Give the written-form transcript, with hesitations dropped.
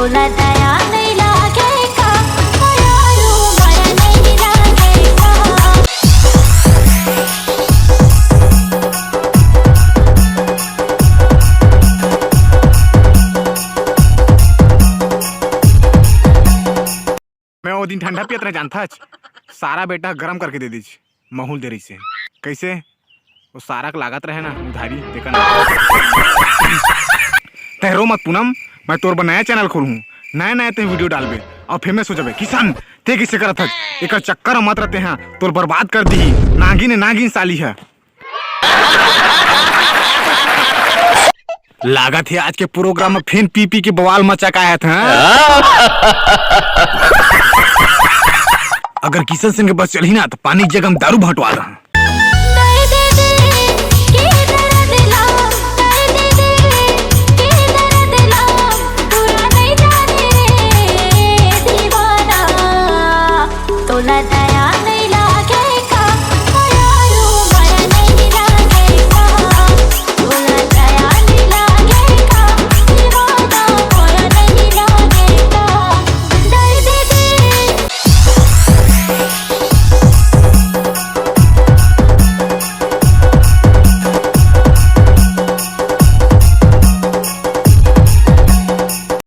तोला दया नहीं लागेगा, यारो माया नहीं लागेगा। मैं वो दिन ठंडा पियत रह जानता सारा बेटा गरम करके दे दीजिए महूल दे रही से कैसे वो सारा लागत रहे ना उधारी देखा तहरो मत पूनम मैं तोर पर नया चैनल खोलूँ नया नया ते वीडियो डालबे और फेमस हो जाबे किसान ते किसे करत हज एक चक्कर मत रहते हैं तोर बर्बाद कर दी नागिन नागिन साली है लागत है आज के प्रोग्राम में फिर पी पी के बवाल मचा का था। अगर किशन सिंह के बस चली ना तो पानी की जगह हम दारू भटवा रहा।